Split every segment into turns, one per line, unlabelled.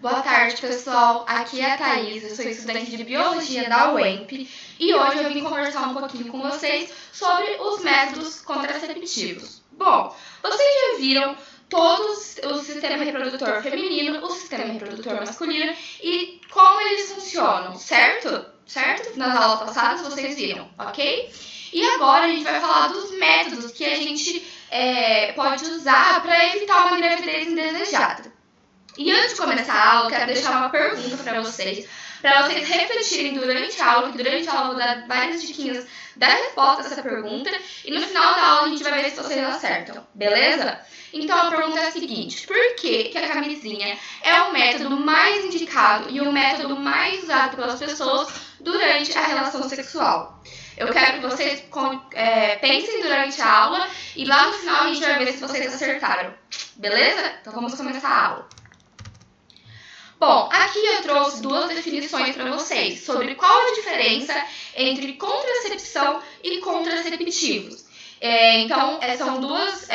Boa tarde, pessoal. Aqui é a Thaís, eu sou estudante de Biologia da UEMP e hoje eu vim conversar um pouquinho com vocês sobre os métodos contraceptivos. Bom, vocês já viram todos o sistema reprodutor feminino, o sistema reprodutor masculino e como eles funcionam, certo? Certo? Nas aulas passadas vocês viram, ok? E agora a gente vai falar dos métodos que a gente pode usar para evitar uma gravidez indesejada. E antes de começar a aula, eu quero deixar uma pergunta para vocês refletirem durante a aula, que durante a aula eu vou dar várias diquinhas da resposta a essa pergunta, e no final da aula a gente vai ver se vocês acertam, beleza? Então a pergunta é a seguinte: por que a camisinha é o método mais indicado e o método mais usado pelas pessoas durante a relação sexual? Eu quero que vocês pensem durante a aula e lá no final a gente vai ver se vocês acertaram, beleza? Então vamos começar a aula. Bom, aqui eu trouxe duas definições para vocês sobre qual a diferença entre contracepção e contraceptivos. Então, são duas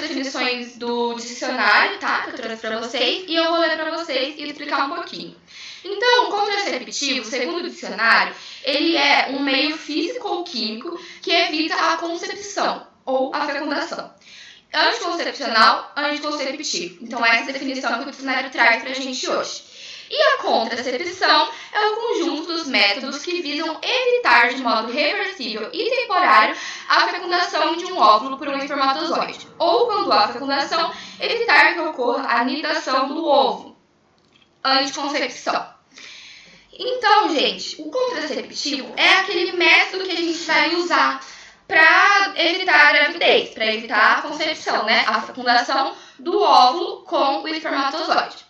definições do dicionário, tá? Que eu trouxe para vocês e eu vou ler para vocês e explicar um pouquinho. Então, o contraceptivo, segundo o dicionário, ele é um meio físico ou químico que evita a concepção ou a fecundação. Anticoncepcional, anticonceptivo. Então, essa é a definição que o dicionário traz pra gente hoje. E a contracepção é o conjunto dos métodos que visam evitar de modo reversível e temporário a fecundação de um óvulo por um espermatozoide. Ou, quando há fecundação, evitar que ocorra a nidação do ovo. Anticoncepção. Então, gente, o contraceptivo é aquele método que a gente vai usar para evitar a gravidez, para evitar a concepção, né? A fecundação do óvulo com o espermatozoide.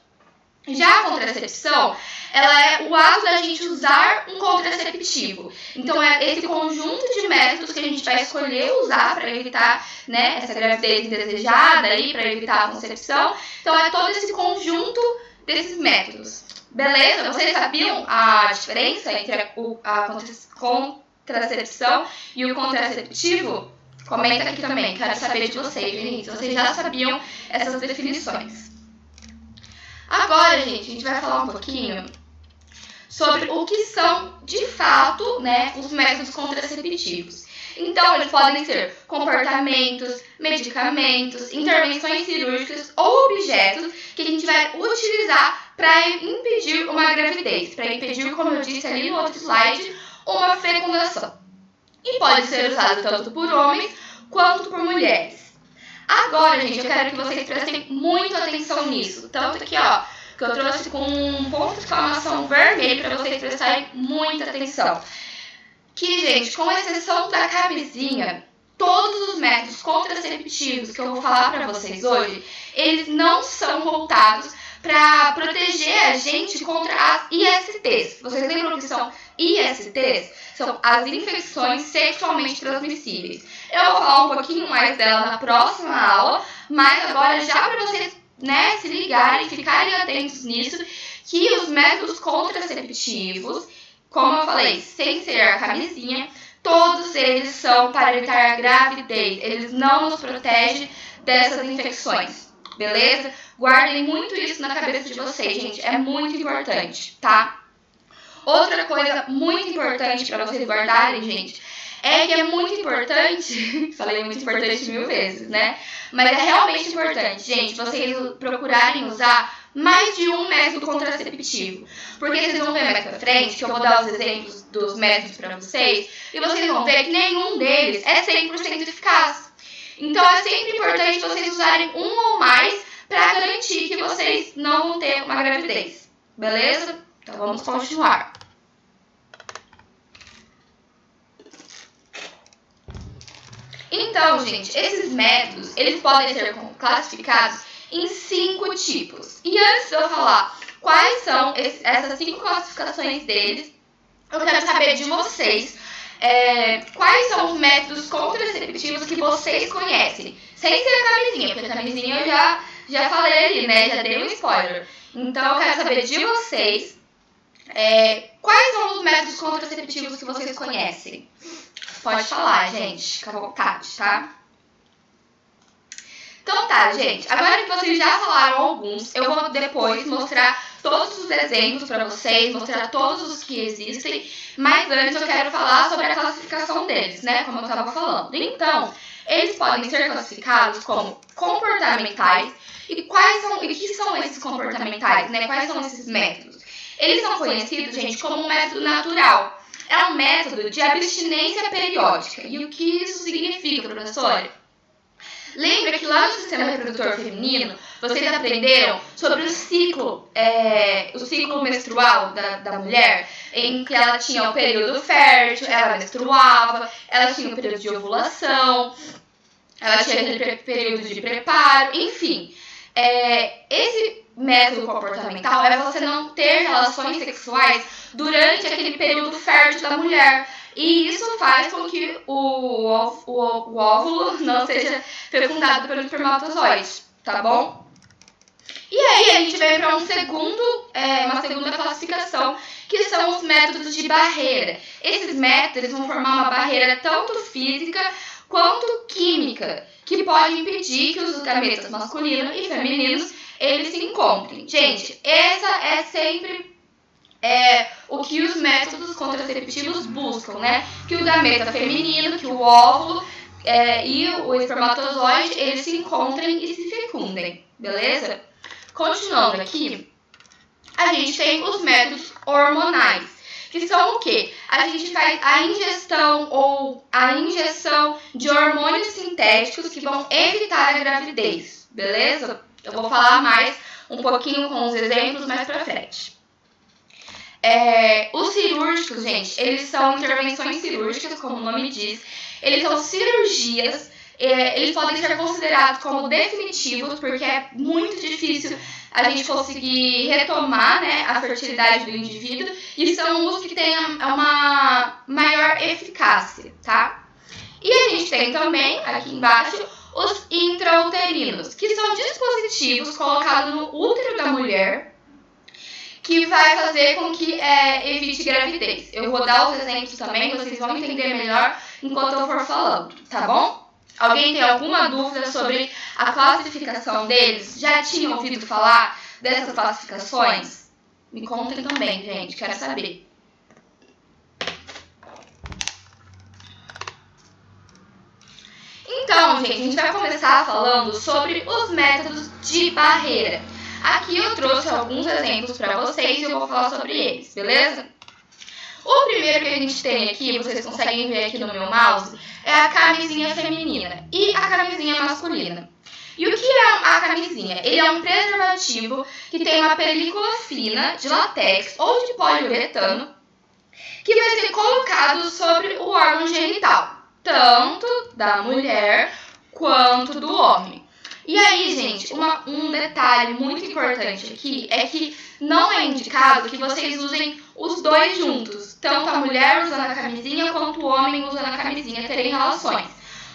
Já a contracepção, ela é o ato da gente usar um contraceptivo. Então, é esse conjunto de métodos que a gente vai escolher usar para evitar, né, essa gravidez indesejada, para evitar a concepção. Então, é todo esse conjunto desses métodos. Beleza? Vocês sabiam a diferença entre a contracepção e o contraceptivo? Comenta aqui também, quero saber de vocês, gente. Vocês já sabiam essas definições? Agora, gente, a gente vai falar um pouquinho sobre o que são, de fato, né, os métodos contraceptivos. Então, eles podem ser comportamentos, medicamentos, intervenções cirúrgicas ou objetos que a gente vai utilizar para impedir uma gravidez, para impedir, como eu disse ali no outro slide, uma fecundação. E pode ser usado tanto por homens quanto por mulheres. Agora, gente, eu quero que vocês prestem muita atenção nisso. Tanto aqui, ó, que eu trouxe com um ponto de exclamação vermelho para vocês prestarem muita atenção. Que, gente, com exceção da camisinha, todos os métodos contraceptivos que eu vou falar para vocês hoje, eles não são voltados para proteger a gente contra as ISTs. Vocês lembram que são ISTs? São as infecções sexualmente transmissíveis. Eu vou falar um pouquinho mais dela na próxima aula, mas agora já para vocês, né, se ligarem, ficarem atentos nisso, que os métodos contraceptivos, como eu falei, sem ser a camisinha, todos eles são para evitar a gravidez. Eles não nos protegem dessas infecções, beleza? Guardem muito isso na cabeça de vocês, gente. É muito importante, tá? Outra coisa muito importante para vocês guardarem, gente, é que é muito importante, falei muito importante 1000 vezes, né? Mas é realmente importante, gente, vocês procurarem usar mais de um método contraceptivo. Porque vocês vão ver mais pra frente, que eu vou dar os exemplos dos métodos para vocês, e vocês vão ver que nenhum deles é 100% eficaz. Então é sempre importante vocês usarem um ou mais para garantir que vocês não vão ter uma gravidez. Beleza? Então vamos continuar. Então, gente, esses métodos, eles podem ser classificados em 5 tipos. E antes de eu falar quais são essas 5 classificações deles, eu quero saber de vocês quais são os métodos contraceptivos que vocês conhecem. Sem ser a camisinha, porque a camisinha eu já falei ali, né? Já dei um spoiler. Então, eu quero saber de vocês quais são os métodos contraceptivos que vocês conhecem. Pode falar, gente. Fica à vontade, tá? Então tá, gente, agora que vocês já falaram alguns, eu vou depois mostrar todos os exemplos para vocês, mostrar todos os que existem, mas antes eu quero falar sobre a classificação deles, né, como eu estava falando. Então, eles podem ser classificados como comportamentais. E o que são esses comportamentais, né? Quais são esses métodos? Eles são conhecidos, gente, como um método natural. É um método de abstinência periódica. E o que isso significa, professora? Lembra que lá no sistema reprodutor feminino, vocês aprenderam sobre o ciclo menstrual da mulher, em que ela tinha o período fértil, ela menstruava, ela tinha o período de ovulação, ela tinha aquele período de preparo, enfim. Esse método comportamental é você não ter relações sexuais durante aquele período fértil da mulher. E isso faz com que o óvulo não seja fecundado pelo espermatozoide, tá bom? E aí a gente vem para uma segunda classificação, que são os métodos de barreira. Esses métodos vão formar uma barreira tanto física quanto química, que pode impedir que os gametas masculinos e femininos eles se encontrem. Gente, essa é sempre o que os métodos contraceptivos buscam, né? Que o gameta feminino, que o óvulo e o espermatozoide, eles se encontrem e se fecundem, beleza? Continuando aqui, a gente tem os métodos hormonais, que são o quê? A gente faz a ingestão ou a injeção de hormônios sintéticos que vão evitar a gravidez, beleza? Eu vou falar mais um pouquinho com os exemplos mais pra frente. Os cirúrgicos, gente, eles são intervenções cirúrgicas, como o nome diz. Eles são cirurgias, eles podem ser considerados como definitivos, porque é muito difícil a gente conseguir retomar, né, a fertilidade do indivíduo, e são os que têm uma maior eficácia, tá? E a gente tem também, aqui embaixo, os intrauterinos, que são dispositivos colocados no útero da mulher, que vai fazer com que evite gravidez. Eu vou dar os exemplos também, vocês vão entender melhor enquanto eu for falando, tá bom? Alguém tem alguma dúvida sobre a classificação deles? Já tinham ouvido falar dessas classificações? Me contem também, gente, quero saber. Então, gente, a gente vai começar falando sobre os métodos de barreira. Aqui eu trouxe alguns exemplos para vocês e eu vou falar sobre eles, beleza? O primeiro que a gente tem aqui, vocês conseguem ver aqui no meu mouse, é a camisinha feminina e a camisinha masculina. E o que é a camisinha? Ele é um preservativo que tem uma película fina de látex ou de poliuretano que vai ser colocado sobre o órgão genital, tanto da mulher quanto do homem. E aí, gente, um detalhe muito importante aqui é que não é indicado que vocês usem os dois juntos, tanto a mulher usando a camisinha quanto o homem usando a camisinha terem relações.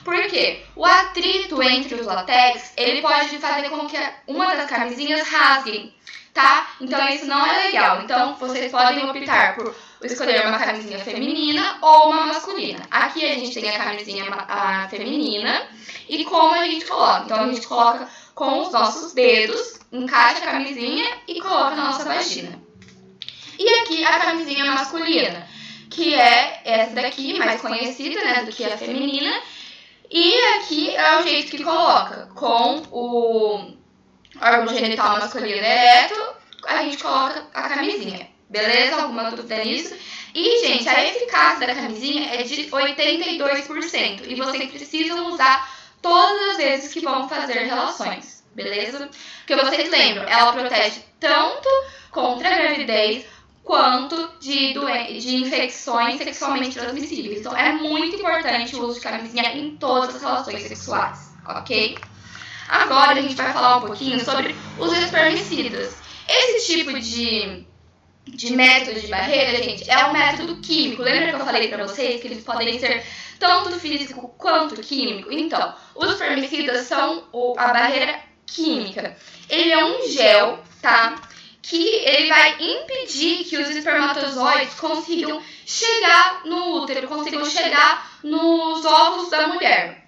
Por quê? O atrito entre os látex, ele pode fazer com que uma das camisinhas rasguem, tá? Então isso não é legal. Então vocês podem optar por escolher uma camisinha feminina ou uma masculina. Aqui a gente tem a camisinha feminina e como a gente coloca. Então a gente coloca com os nossos dedos, encaixa a camisinha e coloca na nossa vagina. E aqui a camisinha masculina, que é essa daqui, mais conhecida, né, do que a feminina. E aqui é o jeito que coloca, com o órgão genital masculino ereto, a gente coloca a camisinha, beleza? Alguma dúvida nisso? E, gente, a eficácia da camisinha é de 82%, e vocês precisam usar todas as vezes que vão fazer relações, beleza? Porque vocês lembram, ela protege tanto contra a gravidez, quanto de infecções sexualmente transmissíveis. Então, é muito importante o uso de camisinha em todas as relações sexuais, ok? Agora, a gente vai falar um pouquinho sobre os espermicidas. Esse tipo de método de barreira, gente, é um método químico. Lembra que eu falei pra vocês que eles podem ser tanto físico quanto químico? Então, os espermicidas são a barreira química. Ele é um gel, tá? Que ele vai impedir que os espermatozoides consigam chegar no útero, consigam chegar nos óvulos da mulher.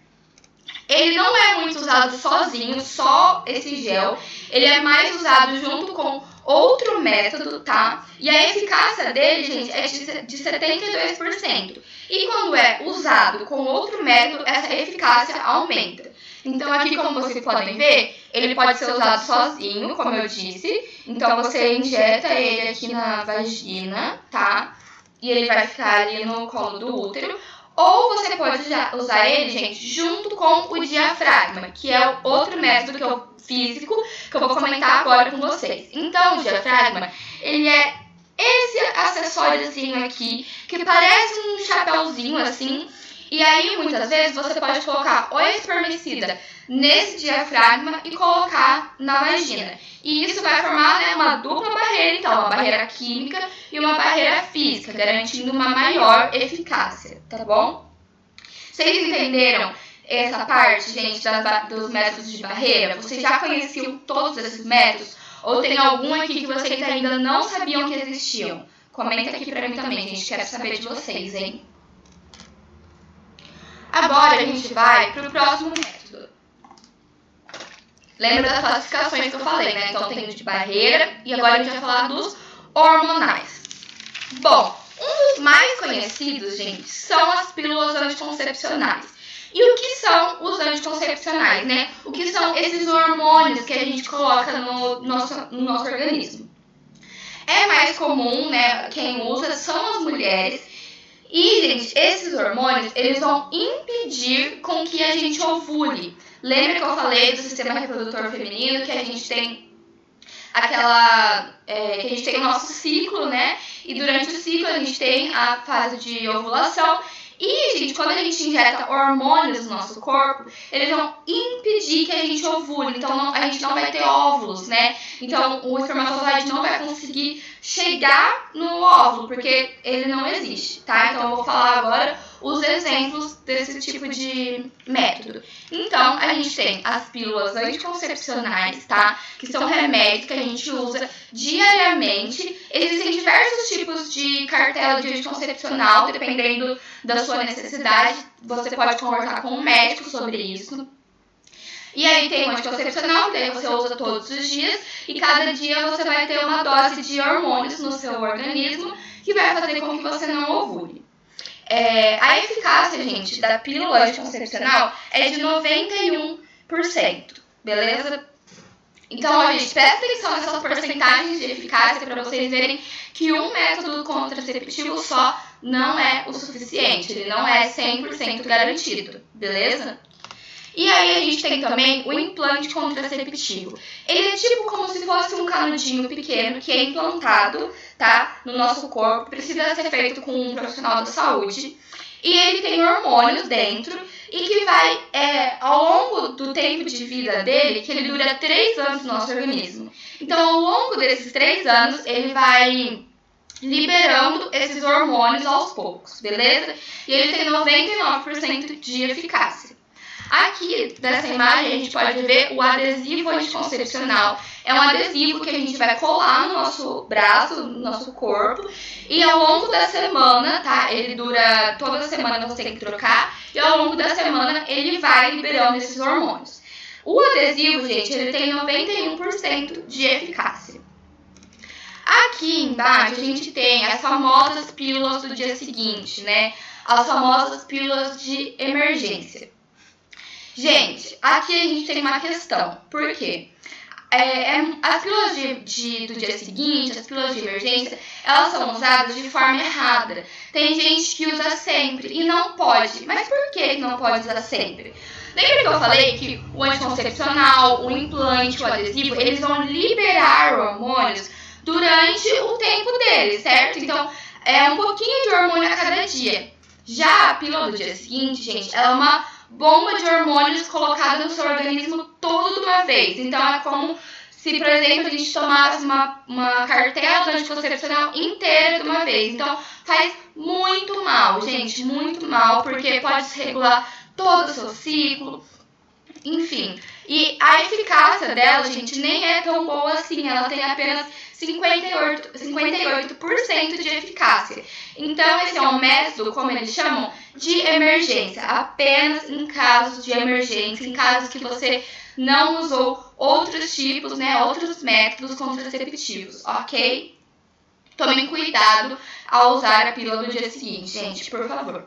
Ele não é muito usado sozinho, só esse gel. Ele é mais usado junto com outro método, tá? E a eficácia dele, gente, é de 72%. E quando é usado com outro método, essa eficácia aumenta. Então aqui, como vocês podem ver, ele pode ser usado sozinho, como eu disse. Então você injeta ele aqui na vagina, tá? E ele vai ficar ali no colo do útero. Ou você pode usar ele, gente, junto com o diafragma, que é o outro método que é o físico, que eu vou comentar agora com vocês. Então, o diafragma, ele é esse acessóriozinho aqui, que parece um chapéuzinho assim. E aí, muitas vezes, você pode colocar o espermicida nesse diafragma e colocar na vagina. E isso vai formar, né, uma dupla barreira, então, uma barreira química e uma barreira física, garantindo uma maior eficácia, tá bom? Vocês entenderam essa parte, gente, dos métodos de barreira? Vocês já conheciam todos esses métodos? Ou tem algum aqui que vocês ainda não sabiam que existiam? Comenta aqui pra mim também, gente, quero saber de vocês, hein? Agora a gente vai pro próximo método. Lembra das classificações que eu falei, né? Então tem o de barreira e agora a gente vai falar dos hormonais. Bom, um dos mais conhecidos, gente, são as pílulas anticoncepcionais. E o que são os anticoncepcionais, né? O que são esses hormônios que a gente coloca no nosso organismo? É mais comum, né? Quem usa são as mulheres. E, gente, esses hormônios, eles vão impedir com que a gente ovule. Lembra que eu falei do sistema reprodutor feminino, que a gente tem que a gente tem o nosso ciclo, né? E durante o ciclo a gente tem a fase de ovulação. E, gente, quando a gente injeta hormônios no nosso corpo, eles vão impedir que a gente ovule. Então, a gente não vai ter óvulos, né? Então, o espermatozoide não vai conseguir chegar no óvulo, porque ele não existe, tá? Então, eu vou falar agora os exemplos desse tipo de método. Então, a gente tem as pílulas anticoncepcionais, tá? Que são remédios que a gente usa diariamente. Existem diversos tipos de cartela de anticoncepcional, dependendo da sua necessidade. Você pode conversar com um médico sobre isso. E aí tem o anticoncepcional, que daí você usa todos os dias, e cada dia você vai ter uma dose de hormônios no seu organismo, que vai fazer com que você não ovule. A eficácia, gente, da pílula anticoncepcional é de 91%, beleza? Então, gente, presta atenção nessas porcentagens de eficácia para vocês verem que um método contraceptivo só não é o suficiente, ele não é 100% garantido, beleza? E aí a gente tem também o implante contraceptivo. Ele é tipo como se fosse um canudinho pequeno que é implantado, tá, no nosso corpo. Precisa ser feito com um profissional da saúde. E ele tem hormônios dentro e que vai, ao longo do tempo de vida dele, que ele dura 3 anos no nosso organismo. Então, ao longo desses 3 anos, ele vai liberando esses hormônios aos poucos, beleza? E ele tem 99% de eficácia. Aqui, dessa imagem, a gente pode ver o adesivo anticoncepcional. É um adesivo que a gente vai colar no nosso braço, no nosso corpo. E ao longo da semana, tá? Ele dura, toda semana você tem que trocar. E ao longo da semana, ele vai liberando esses hormônios. O adesivo, gente, ele tem 91% de eficácia. Aqui embaixo, a gente tem as famosas pílulas do dia seguinte, né? As famosas pílulas de emergência. Gente, aqui a gente tem uma questão. Por quê? As pílulas do dia seguinte, as pílulas de emergência, elas são usadas de forma errada. Tem gente que usa sempre e não pode. Mas por que não pode usar sempre? Lembra que eu falei que o anticoncepcional, o implante, o adesivo, eles vão liberar hormônios durante o tempo deles, certo? Então, é um pouquinho de hormônio a cada dia. Já a pílula do dia seguinte, gente, ela é uma bomba de hormônios colocada no seu organismo todo de uma vez. Então, é como se, por exemplo, a gente tomasse uma cartela anticoncepcional inteira de uma vez. Então, faz muito mal, gente, muito mal, porque pode desregular todo o seu ciclo, enfim. E a eficácia dela, gente, nem é tão boa assim. Ela tem apenas 58% de eficácia. Então, esse é um método, como eles chamam, de emergência, apenas em casos de emergência, em casos que você não usou outros tipos, né, outros métodos contraceptivos, ok? Tomem cuidado ao usar a pílula do dia seguinte, gente, por favor.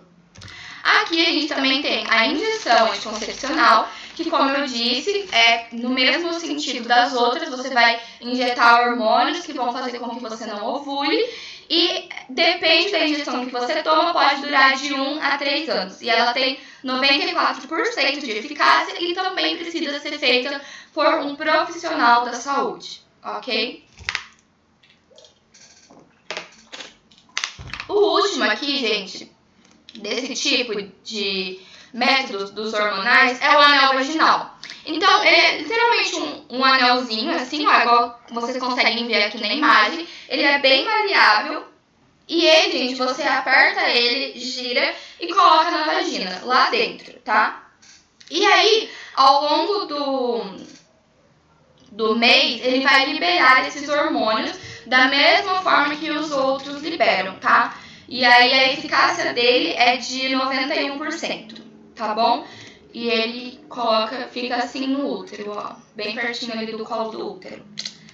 Aqui a gente também tem a injeção anticoncepcional, que, como eu disse, é no mesmo sentido das outras, você vai injetar hormônios que vão fazer com que você não ovule, e depende da injeção que você toma, pode durar de 1 a 3 anos. E ela tem 94% de eficácia e também precisa ser feita por um profissional da saúde, ok? O último aqui, gente, desse tipo de métodos dos hormonais é o anel vaginal. Então, ele é literalmente um anelzinho, assim, ó, igual vocês conseguem ver aqui na imagem. Ele é bem maleável e ele, gente, você aperta ele, gira e coloca na vagina, lá dentro, tá? E aí, ao longo do mês, ele vai liberar esses hormônios da mesma forma que os outros liberam, tá? E aí a eficácia dele é de 91%, tá bom? E ele fica assim no útero, ó, bem pertinho ali do colo do útero.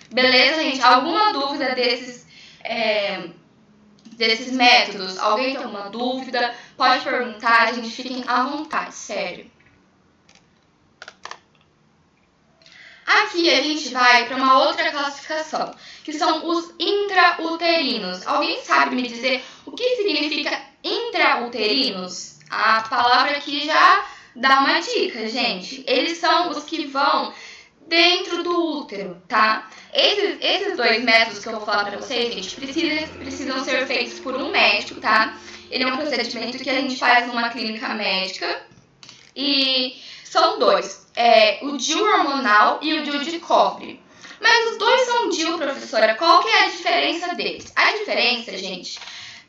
Beleza, gente? Alguma dúvida desses métodos? Alguém tem alguma dúvida? Pode perguntar, gente, fiquem à vontade, sério. Aqui a gente vai para uma outra classificação, que são os intrauterinos. Alguém sabe me dizer o que significa intrauterinos? A palavra aqui já dá uma dica, gente. Eles são os que vão dentro do útero, tá? Esses dois métodos que eu vou falar para vocês, gente, precisam ser feitos por um médico, tá? Ele é um procedimento que a gente faz numa clínica médica e são dois. O DIU hormonal e o DIU de cobre. Mas os dois são DIU, professora. Qual que é a diferença deles? A diferença, gente,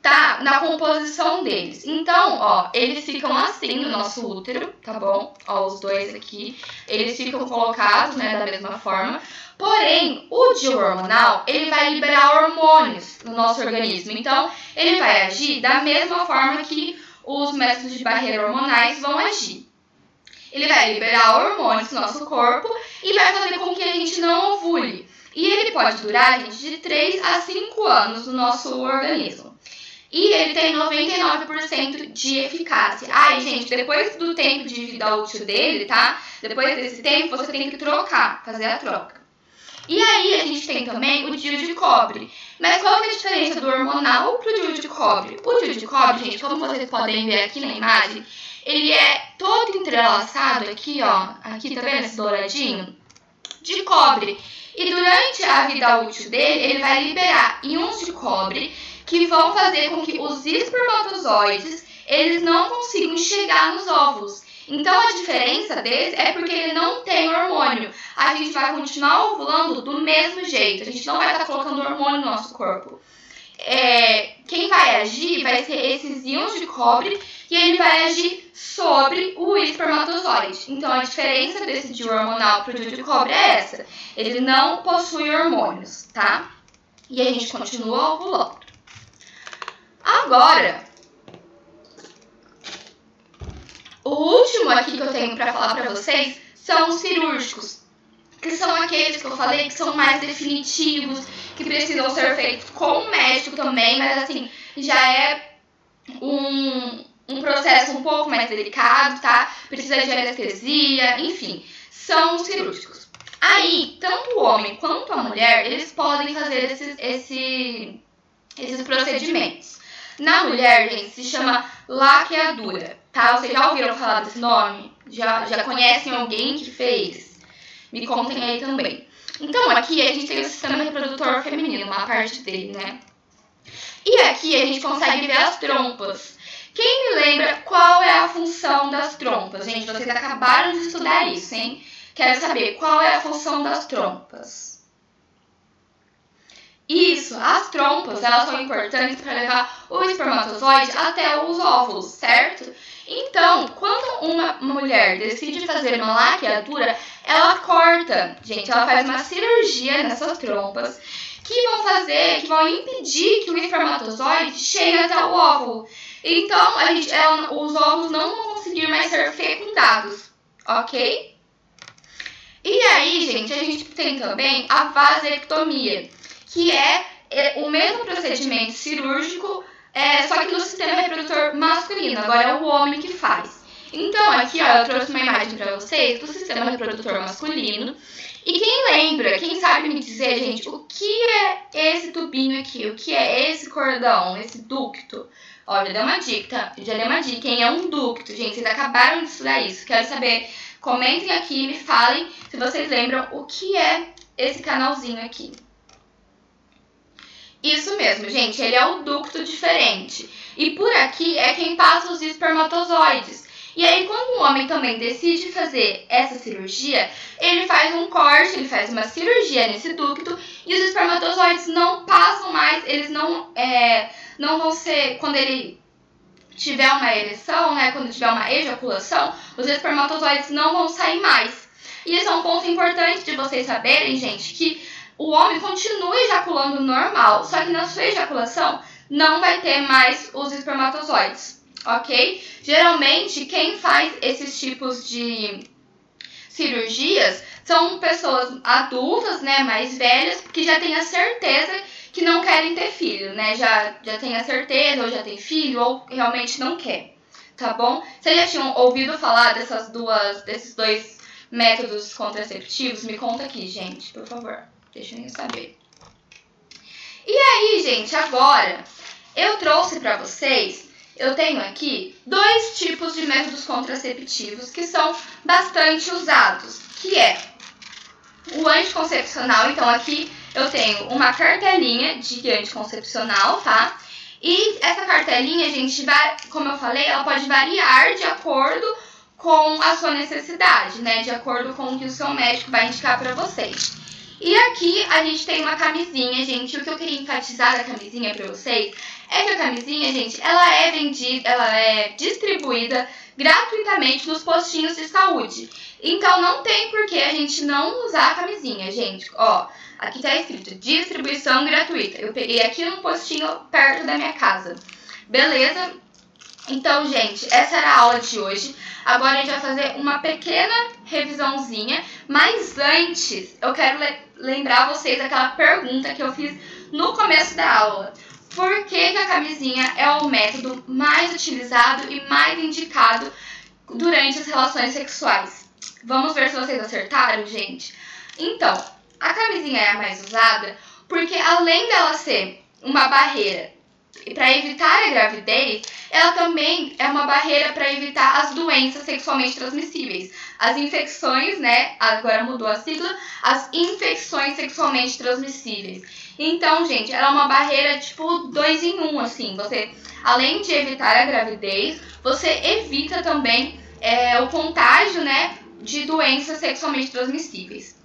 tá na composição deles. Então, ó, eles ficam assim no nosso útero, tá bom? Ó, os dois aqui, eles ficam colocados, né, da mesma forma. Porém, o DIU hormonal, ele vai liberar hormônios no nosso organismo. Então, ele vai agir da mesma forma que os métodos de barreira hormonais vão agir. Ele vai liberar hormônios no nosso corpo e vai fazer com que a gente não ovule. E ele pode durar, gente, de 3 a 5 anos no nosso organismo. E ele tem 99% de eficácia. Ai, gente, depois do tempo de vida útil dele, tá? Depois desse tempo, você tem que trocar, fazer a troca. E aí, a gente tem também o DIU de cobre. Mas qual é a diferença do hormonal pro DIU de cobre? O DIU de cobre, gente, como vocês podem ver aqui na imagem, ele é todo entrelaçado aqui, ó. Aqui, tá vendo esse douradinho? De cobre. E durante a vida útil dele, ele vai liberar íons de cobre que vão fazer com que os espermatozoides, eles não consigam chegar nos óvulos. Então, a diferença desse é porque ele não tem hormônio. A gente vai continuar ovulando do mesmo jeito. A gente não vai estar colocando hormônio no nosso corpo. Quem vai agir vai ser esses íons de cobre e ele vai agir sobre o espermatozoide. Então, a diferença desse DIU hormonal para o DIU de cobre é essa. Ele não possui hormônios, tá? E a gente continua ovulando. Agora, o último aqui que eu tenho para falar para vocês são os cirúrgicos, que são aqueles que eu falei que são mais definitivos, que precisam ser feitos com o médico também, mas assim, já é um processo um pouco mais delicado, tá? Precisa de anestesia, enfim, são os cirúrgicos. Aí, tanto o homem quanto a mulher, eles podem fazer esses procedimentos. Na mulher, gente, se chama laqueadura, tá? Vocês já ouviram falar desse nome? Já conhecem alguém que fez? Me contem aí também. Então, aqui a gente tem o sistema reprodutor feminino, uma parte dele, né? E aqui a gente consegue ver as trompas. Quem me lembra qual é a função das trompas? Gente, vocês acabaram de estudar isso, hein? Quero saber qual é a função das trompas. Isso, as trompas, elas são importantes para levar o espermatozoide até os óvulos, certo? Então, quando uma mulher decide fazer uma laqueadura, ela corta, gente, ela faz uma cirurgia nessas trompas que vão impedir que o espermatozoide chegue até o óvulo. Então, os óvulos não vão conseguir mais ser fecundados, ok? E aí, gente, a gente tem também a vasectomia, que é o mesmo procedimento cirúrgico, só que no sistema reprodutor masculino. Agora é o homem que faz. Então, aqui, ó, eu trouxe uma imagem para vocês do sistema reprodutor masculino. E quem sabe me dizer, gente, o que é esse tubinho aqui? O que é esse cordão, esse ducto? Ó, já dei uma dica, hein? É um ducto, gente. Vocês acabaram de estudar isso. Quero saber, comentem aqui e me falem se vocês lembram o que é esse canalzinho aqui. Isso mesmo, gente. Ele é o ducto diferente. E por aqui é quem passa os espermatozoides. E aí, quando um homem também decide fazer essa cirurgia, ele faz um corte, ele faz uma cirurgia nesse ducto e os espermatozoides não passam mais, eles não vão ser, quando ele tiver uma ereção, né, quando tiver uma ejaculação, os espermatozoides não vão sair mais. E esse é um ponto importante de vocês saberem, gente, que o homem continua ejaculando normal, só que na sua ejaculação não vai ter mais os espermatozoides. Ok? Geralmente, quem faz esses tipos de cirurgias são pessoas adultas, né, mais velhas, que já têm a certeza que não querem ter filho, né? Já tem a certeza, ou já tem filho, ou realmente não quer, tá bom? Vocês já tinham ouvido falar desses dois métodos contraceptivos? Me conta aqui, gente, por favor. Deixa eu saber. E aí, gente, agora eu trouxe pra vocês... Eu tenho aqui 2 tipos de métodos contraceptivos que são bastante usados, que é o anticoncepcional. Então, aqui eu tenho uma cartelinha de anticoncepcional, tá? E essa cartelinha, gente, como eu falei, ela pode variar de acordo com a sua necessidade, né? De acordo com o que o seu médico vai indicar pra vocês. E aqui a gente tem uma camisinha, gente. O que eu queria enfatizar da camisinha pra vocês é que a camisinha, gente, ela é distribuída gratuitamente nos postinhos de saúde. Então não tem por que a gente não usar a camisinha, gente. Ó, aqui tá escrito distribuição gratuita. Eu peguei aqui no postinho perto da minha casa. Beleza? Então, gente, essa era a aula de hoje. Agora a gente vai fazer uma pequena revisãozinha. Mas antes, eu quero lembrar vocês daquela pergunta que eu fiz no começo da aula. Por que a camisinha é o método mais utilizado e mais indicado durante as relações sexuais? Vamos ver se vocês acertaram, gente? Então, a camisinha é a mais usada porque, além dela ser uma barreira para evitar a gravidez, ela também é uma barreira para evitar as doenças sexualmente transmissíveis. As infecções, né? Agora mudou a sigla. As infecções sexualmente transmissíveis. Então, gente, ela é uma barreira tipo 2 em 1, assim. Você, além de evitar a gravidez, você evita também o contágio, né? De doenças sexualmente transmissíveis.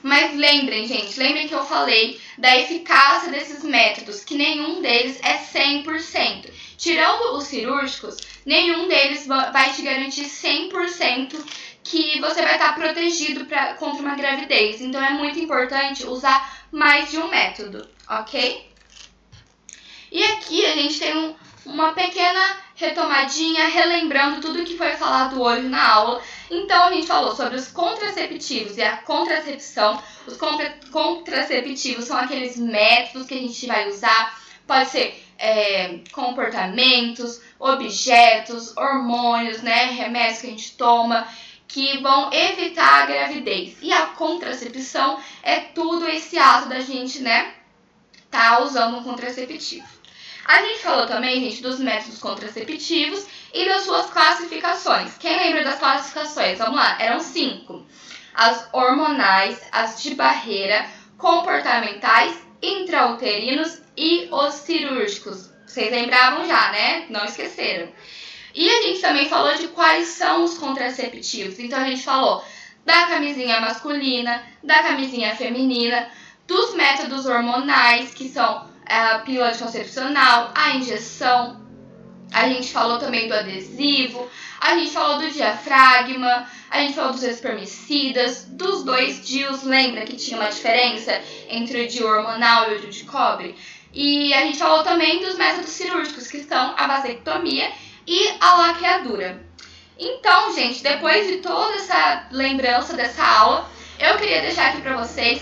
Mas lembrem, gente, lembrem que eu falei da eficácia desses métodos, que nenhum deles é 100%. Tirando os cirúrgicos, nenhum deles vai te garantir 100% que você vai estar protegido contra uma gravidez. Então, é muito importante usar mais de um método, ok? E aqui a gente tem uma pequena retomadinha, relembrando tudo que foi falado hoje na aula. Então, a gente falou sobre os contraceptivos e a contracepção. Os contraceptivos são aqueles métodos que a gente vai usar. Pode ser comportamentos, objetos, hormônios, né? Remédios que a gente toma, que vão evitar a gravidez. E a contracepção é tudo esse ato da gente, né, tá usando um contraceptivo. A gente falou também, gente, dos métodos contraceptivos e das suas classificações. Quem lembra das classificações? Vamos lá, eram 5. As hormonais, as de barreira, comportamentais, intrauterinos e os cirúrgicos. Vocês lembravam já, né? Não esqueceram. E a gente também falou de quais são os contraceptivos. Então, a gente falou da camisinha masculina, da camisinha feminina, dos métodos hormonais, que são a pílula anticoncepcional, a injeção, a gente falou também do adesivo, a gente falou do diafragma, a gente falou dos espermicidas, dos 2 DIUs, lembra que tinha uma diferença entre o DIU hormonal e o DIU de cobre? E a gente falou também dos métodos cirúrgicos, que são a vasectomia e a laqueadura. Então, gente, depois de toda essa lembrança dessa aula, eu queria deixar aqui para vocês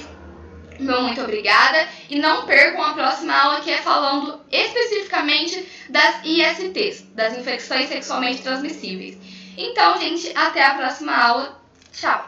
meu muito obrigada e não percam a próxima aula, que é falando especificamente das ISTs, das infecções sexualmente transmissíveis. Então, gente, até a próxima aula. Tchau!